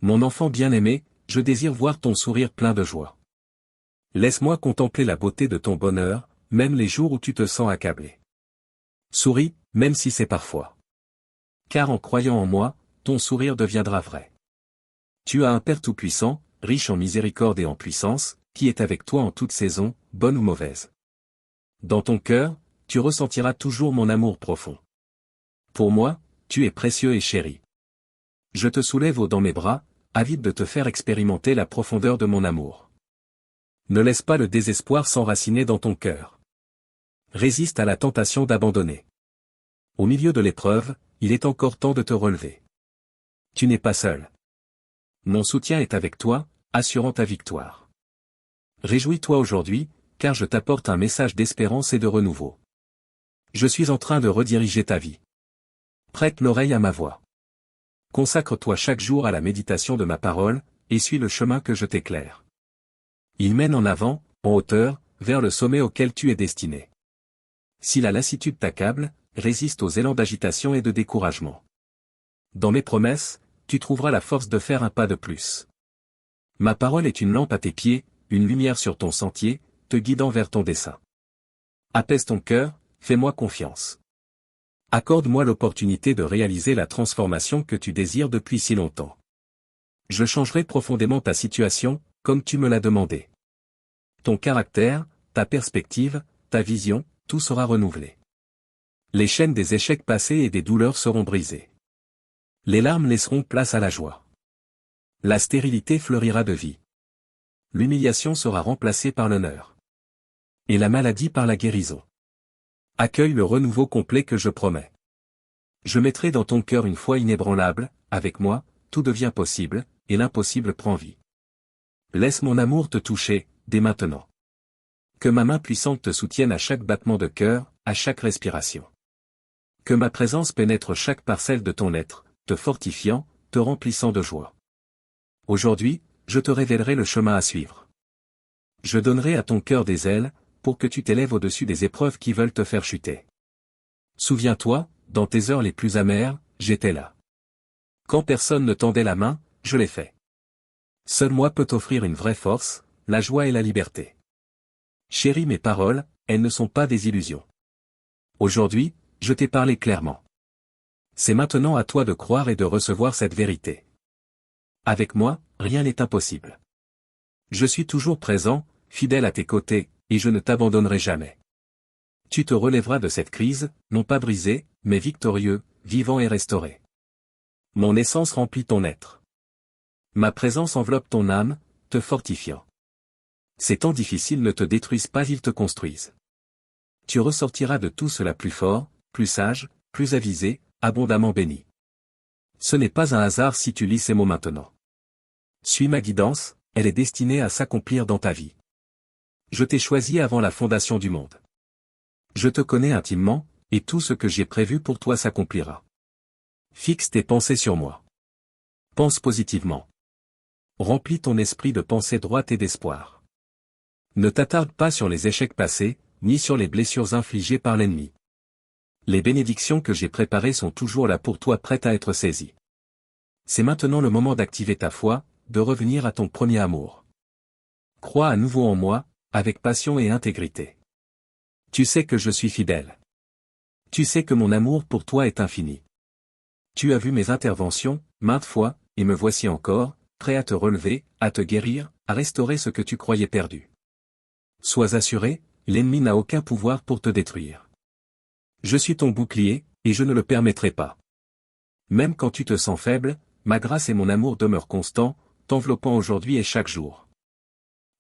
Mon enfant bien-aimé, je désire voir ton sourire plein de joie. Laisse-moi contempler la beauté de ton bonheur, même les jours où tu te sens accablé. Souris, même si c'est parfois. Car en croyant en moi, ton sourire deviendra vrai. Tu as un Père tout-puissant, riche en miséricorde et en puissance, qui est avec toi en toute saison, bonne ou mauvaise. Dans ton cœur, tu ressentiras toujours mon amour profond. Pour moi, tu es précieux et chéri. Je te soulève dans mes bras, avide de te faire expérimenter la profondeur de mon amour. Ne laisse pas le désespoir s'enraciner dans ton cœur. Résiste à la tentation d'abandonner. Au milieu de l'épreuve, il est encore temps de te relever. Tu n'es pas seul. Mon soutien est avec toi, assurant ta victoire. Réjouis-toi aujourd'hui, car je t'apporte un message d'espérance et de renouveau. Je suis en train de rediriger ta vie. Prête l'oreille à ma voix. Consacre-toi chaque jour à la méditation de ma parole, et suis le chemin que je t'éclaire. Il mène en avant, en hauteur, vers le sommet auquel tu es destiné. Si la lassitude t'accable, résiste aux élans d'agitation et de découragement. Dans mes promesses, tu trouveras la force de faire un pas de plus. Ma parole est une lampe à tes pieds, une lumière sur ton sentier, te guidant vers ton dessein. Apaise ton cœur, fais-moi confiance. Accorde-moi l'opportunité de réaliser la transformation que tu désires depuis si longtemps. Je changerai profondément ta situation, comme tu me l'as demandé. Ton caractère, ta perspective, ta vision, tout sera renouvelé. Les chaînes des échecs passés et des douleurs seront brisées. Les larmes laisseront place à la joie. La stérilité fleurira de vie. L'humiliation sera remplacée par l'honneur. Et la maladie par la guérison. Accueille le renouveau complet que je promets. Je mettrai dans ton cœur une foi inébranlable, avec moi, tout devient possible, et l'impossible prend vie. Laisse mon amour te toucher, dès maintenant. Que ma main puissante te soutienne à chaque battement de cœur, à chaque respiration. Que ma présence pénètre chaque parcelle de ton être, te fortifiant, te remplissant de joie. Aujourd'hui, je te révélerai le chemin à suivre. Je donnerai à ton cœur des ailes, pour que tu t'élèves au-dessus des épreuves qui veulent te faire chuter. Souviens-toi, dans tes heures les plus amères, j'étais là. Quand personne ne tendait la main, je l'ai fait. Seul moi peut t'offrir une vraie force, la joie et la liberté. Chérie, mes paroles, elles ne sont pas des illusions. Aujourd'hui, je t'ai parlé clairement. C'est maintenant à toi de croire et de recevoir cette vérité. Avec moi, rien n'est impossible. Je suis toujours présent, fidèle à tes côtés, et je ne t'abandonnerai jamais. Tu te relèveras de cette crise, non pas brisé, mais victorieux, vivant et restauré. Mon essence remplit ton être. Ma présence enveloppe ton âme, te fortifiant. Ces temps difficiles ne te détruisent pas, ils te construisent. Tu ressortiras de tout cela plus fort, plus sage, plus avisé, abondamment béni. Ce n'est pas un hasard si tu lis ces mots maintenant. Suis ma guidance, elle est destinée à s'accomplir dans ta vie. Je t'ai choisi avant la fondation du monde. Je te connais intimement, et tout ce que j'ai prévu pour toi s'accomplira. Fixe tes pensées sur moi. Pense positivement. Remplis ton esprit de pensées droites et d'espoir. Ne t'attarde pas sur les échecs passés, ni sur les blessures infligées par l'ennemi. Les bénédictions que j'ai préparées sont toujours là pour toi, prêtes à être saisies. C'est maintenant le moment d'activer ta foi, de revenir à ton premier amour. Crois à nouveau en moi, avec passion et intégrité. Tu sais que je suis fidèle. Tu sais que mon amour pour toi est infini. Tu as vu mes interventions, maintes fois, et me voici encore, prêt à te relever, à te guérir, à restaurer ce que tu croyais perdu. Sois assuré, l'ennemi n'a aucun pouvoir pour te détruire. Je suis ton bouclier, et je ne le permettrai pas. Même quand tu te sens faible, ma grâce et mon amour demeurent constants, t'enveloppant aujourd'hui et chaque jour.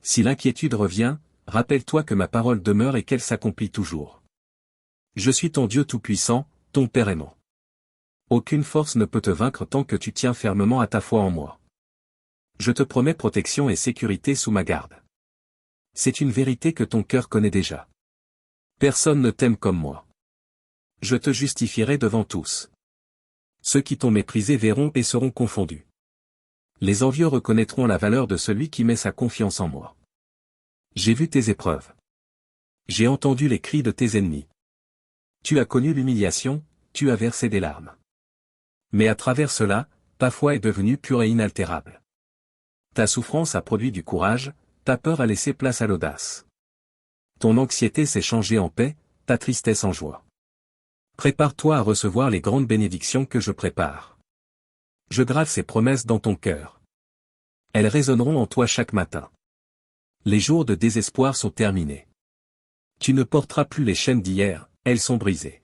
Si l'inquiétude revient, rappelle-toi que ma parole demeure et qu'elle s'accomplit toujours. Je suis ton Dieu tout-puissant, ton Père aimant. Aucune force ne peut te vaincre tant que tu tiens fermement à ta foi en moi. Je te promets protection et sécurité sous ma garde. C'est une vérité que ton cœur connaît déjà. Personne ne t'aime comme moi. Je te justifierai devant tous. Ceux qui t'ont méprisé verront et seront confondus. Les envieux reconnaîtront la valeur de celui qui met sa confiance en moi. J'ai vu tes épreuves. J'ai entendu les cris de tes ennemis. Tu as connu l'humiliation, tu as versé des larmes. Mais à travers cela, ta foi est devenue pure et inaltérable. Ta souffrance a produit du courage, ta peur a laissé place à l'audace. Ton anxiété s'est changée en paix, ta tristesse en joie. Prépare-toi à recevoir les grandes bénédictions que je prépare. Je grave ces promesses dans ton cœur. Elles résonneront en toi chaque matin. Les jours de désespoir sont terminés. Tu ne porteras plus les chaînes d'hier, elles sont brisées.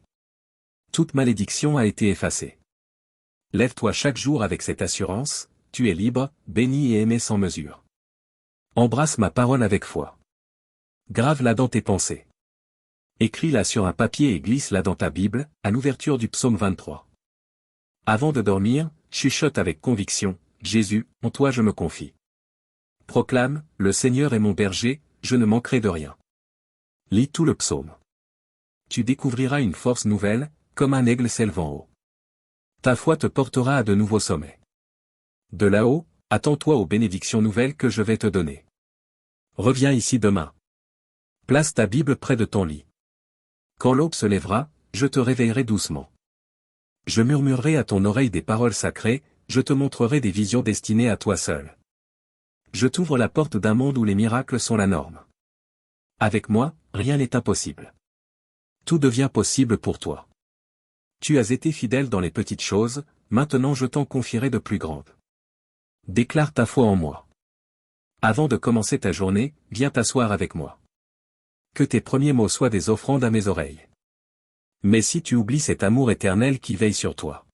Toute malédiction a été effacée. Lève-toi chaque jour avec cette assurance, tu es libre, béni et aimé sans mesure. Embrasse ma parole avec foi. Grave-la dans tes pensées. Écris-la sur un papier et glisse-la dans ta Bible, à l'ouverture du psaume 23. Avant de dormir, chuchote avec conviction, Jésus, en toi je me confie. Proclame, le Seigneur est mon berger, je ne manquerai de rien. Lis tout le psaume. Tu découvriras une force nouvelle, comme un aigle s'élevant haut. Ta foi te portera à de nouveaux sommets. De là-haut, attends-toi aux bénédictions nouvelles que je vais te donner. Reviens ici demain. Place ta Bible près de ton lit. Quand l'aube se lèvera, je te réveillerai doucement. Je murmurerai à ton oreille des paroles sacrées, je te montrerai des visions destinées à toi seul. Je t'ouvre la porte d'un monde où les miracles sont la norme. Avec moi, rien n'est impossible. Tout devient possible pour toi. Tu as été fidèle dans les petites choses, maintenant je t'en confierai de plus grandes. Déclare ta foi en moi. Avant de commencer ta journée, viens t'asseoir avec moi. Que tes premiers mots soient des offrandes à mes oreilles. Mais si tu oublies cet amour éternel qui veille sur toi.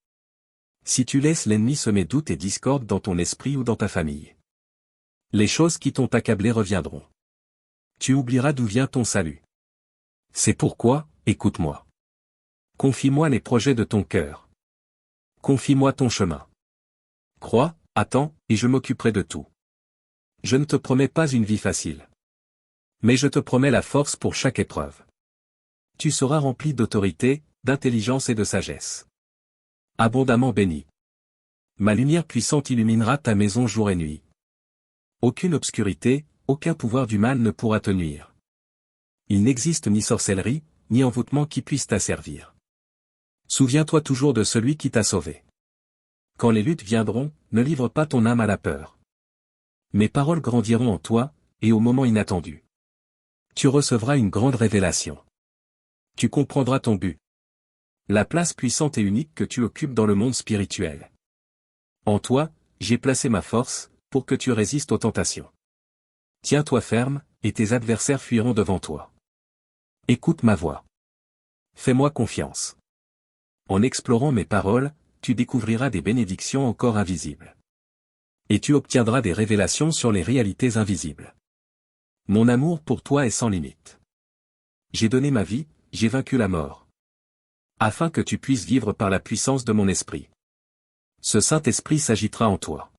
Si tu laisses l'ennemi semer doute et discorde dans ton esprit ou dans ta famille. Les choses qui t'ont accablé reviendront. Tu oublieras d'où vient ton salut. C'est pourquoi, écoute-moi. Confie-moi les projets de ton cœur. Confie-moi ton chemin. Crois, attends, et je m'occuperai de tout. Je ne te promets pas une vie facile. Mais je te promets la force pour chaque épreuve. Tu seras rempli d'autorité, d'intelligence et de sagesse. Abondamment béni. Ma lumière puissante illuminera ta maison jour et nuit. Aucune obscurité, aucun pouvoir du mal ne pourra te nuire. Il n'existe ni sorcellerie, ni envoûtement qui puisse t'asservir. Souviens-toi toujours de celui qui t'a sauvé. Quand les luttes viendront, ne livre pas ton âme à la peur. Mes paroles grandiront en toi, et au moment inattendu. Tu recevras une grande révélation. Tu comprendras ton but. La place puissante et unique que tu occupes dans le monde spirituel. En toi, j'ai placé ma force, pour que tu résistes aux tentations. Tiens-toi ferme, et tes adversaires fuiront devant toi. Écoute ma voix. Fais-moi confiance. En explorant mes paroles, tu découvriras des bénédictions encore invisibles. Et tu obtiendras des révélations sur les réalités invisibles. Mon amour pour toi est sans limite. J'ai donné ma vie, j'ai vaincu la mort. Afin que tu puisses vivre par la puissance de mon esprit. Ce Saint-Esprit s'agitera en toi.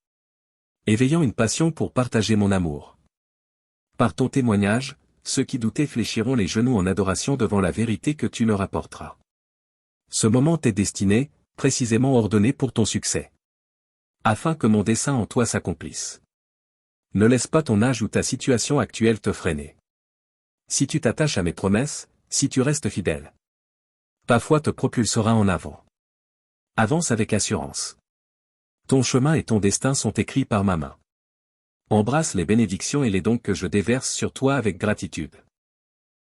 Éveillant une passion pour partager mon amour. Par ton témoignage, ceux qui doutaient fléchiront les genoux en adoration devant la vérité que tu leur apporteras. Ce moment t'est destiné, précisément ordonné pour ton succès. Afin que mon dessein en toi s'accomplisse. Ne laisse pas ton âge ou ta situation actuelle te freiner. Si tu t'attaches à mes promesses, si tu restes fidèle, ta foi te propulsera en avant. Avance avec assurance. Ton chemin et ton destin sont écrits par ma main. Embrasse les bénédictions et les dons que je déverse sur toi avec gratitude.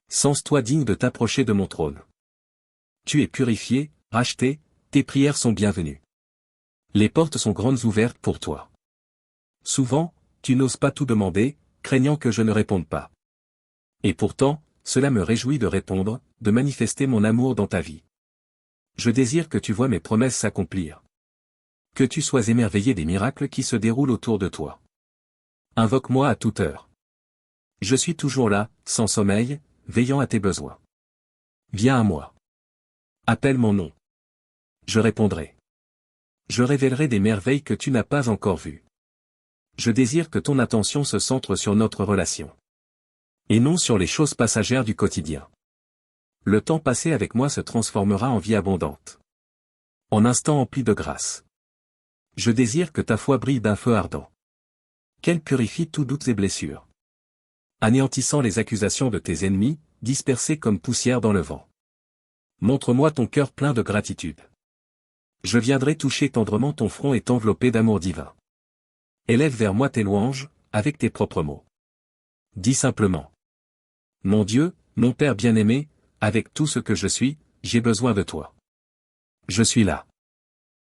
Sens-toi digne de t'approcher de mon trône. Tu es purifié, racheté, tes prières sont bienvenues. Les portes sont grandes ouvertes pour toi. Souvent, tu n'oses pas tout demander, craignant que je ne réponde pas. Et pourtant, cela me réjouit de répondre, de manifester mon amour dans ta vie. Je désire que tu vois mes promesses s'accomplir. Que tu sois émerveillé des miracles qui se déroulent autour de toi. Invoque-moi à toute heure. Je suis toujours là, sans sommeil, veillant à tes besoins. Viens à moi. Appelle mon nom. Je répondrai. Je révélerai des merveilles que tu n'as pas encore vues. Je désire que ton attention se centre sur notre relation. Et non sur les choses passagères du quotidien. Le temps passé avec moi se transformera en vie abondante. En instants emplis de grâce. Je désire que ta foi brille d'un feu ardent. Qu'elle purifie tous doutes et blessures. Anéantissant les accusations de tes ennemis, dispersés comme poussière dans le vent. Montre-moi ton cœur plein de gratitude. Je viendrai toucher tendrement ton front et t'envelopper d'amour divin. Élève vers moi tes louanges, avec tes propres mots. Dis simplement. Mon Dieu, mon Père bien-aimé, avec tout ce que je suis, j'ai besoin de toi. Je suis là.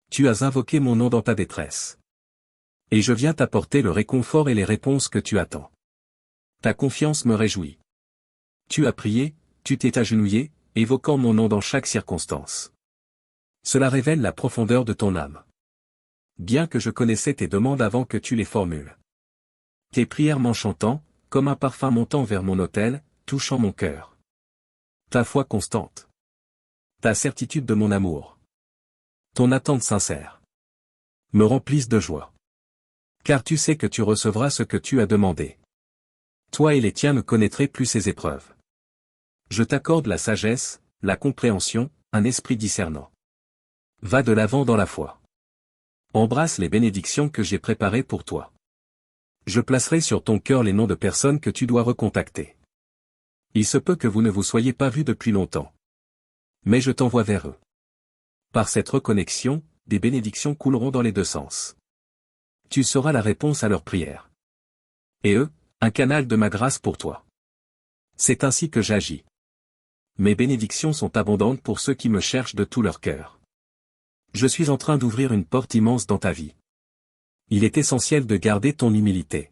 Tu as invoqué mon nom dans ta détresse. Et je viens t'apporter le réconfort et les réponses que tu attends. Ta confiance me réjouit. Tu as prié, tu t'es agenouillé, évoquant mon nom dans chaque circonstance. Cela révèle la profondeur de ton âme. Bien que je connaissais tes demandes avant que tu les formules. Tes prières m'enchantant, comme un parfum montant vers mon autel, touchant mon cœur. Ta foi constante. Ta certitude de mon amour. Ton attente sincère. Me remplissent de joie. Car tu sais que tu recevras ce que tu as demandé. Toi et les tiens ne connaîtrez plus ces épreuves. Je t'accorde la sagesse, la compréhension, un esprit discernant. Va de l'avant dans la foi. Embrasse les bénédictions que j'ai préparées pour toi. Je placerai sur ton cœur les noms de personnes que tu dois recontacter. Il se peut que vous ne vous soyez pas vus depuis longtemps. Mais je t'envoie vers eux. Par cette reconnexion, des bénédictions couleront dans les deux sens. Tu seras la réponse à leurs prières. Et eux, un canal de ma grâce pour toi. C'est ainsi que j'agis. Mes bénédictions sont abondantes pour ceux qui me cherchent de tout leur cœur. Je suis en train d'ouvrir une porte immense dans ta vie. Il est essentiel de garder ton humilité.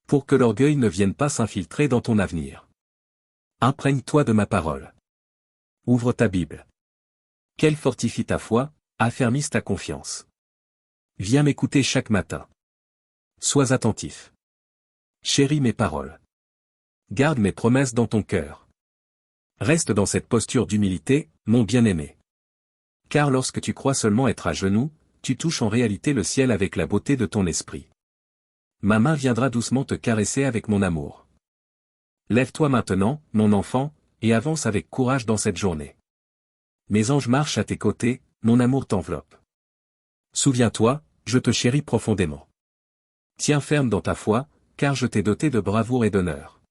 Pour que l'orgueil ne vienne pas s'infiltrer dans ton avenir. Imprègne-toi de ma parole. Ouvre ta Bible. Qu'elle fortifie ta foi, affermisse ta confiance. Viens m'écouter chaque matin. Sois attentif. Chéris mes paroles. Garde mes promesses dans ton cœur. Reste dans cette posture d'humilité, mon bien-aimé. Car lorsque tu crois seulement être à genoux, tu touches en réalité le ciel avec la beauté de ton esprit. Ma main viendra doucement te caresser avec mon amour. Lève-toi maintenant, mon enfant, et avance avec courage dans cette journée. Mes anges marchent à tes côtés, mon amour t'enveloppe. Souviens-toi, je te chéris profondément. Tiens ferme dans ta foi, car je t'ai doté de bravoure et d'honneur.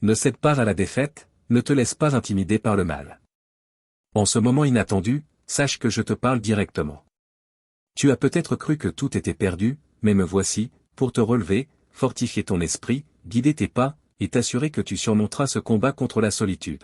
Ne cède pas à la défaite, ne te laisse pas intimider par le mal. En ce moment inattendu, sache que je te parle directement. Tu as peut-être cru que tout était perdu, mais me voici, pour te relever, fortifier ton esprit, guider tes pas, et t'assurer que tu surmonteras ce combat contre la solitude.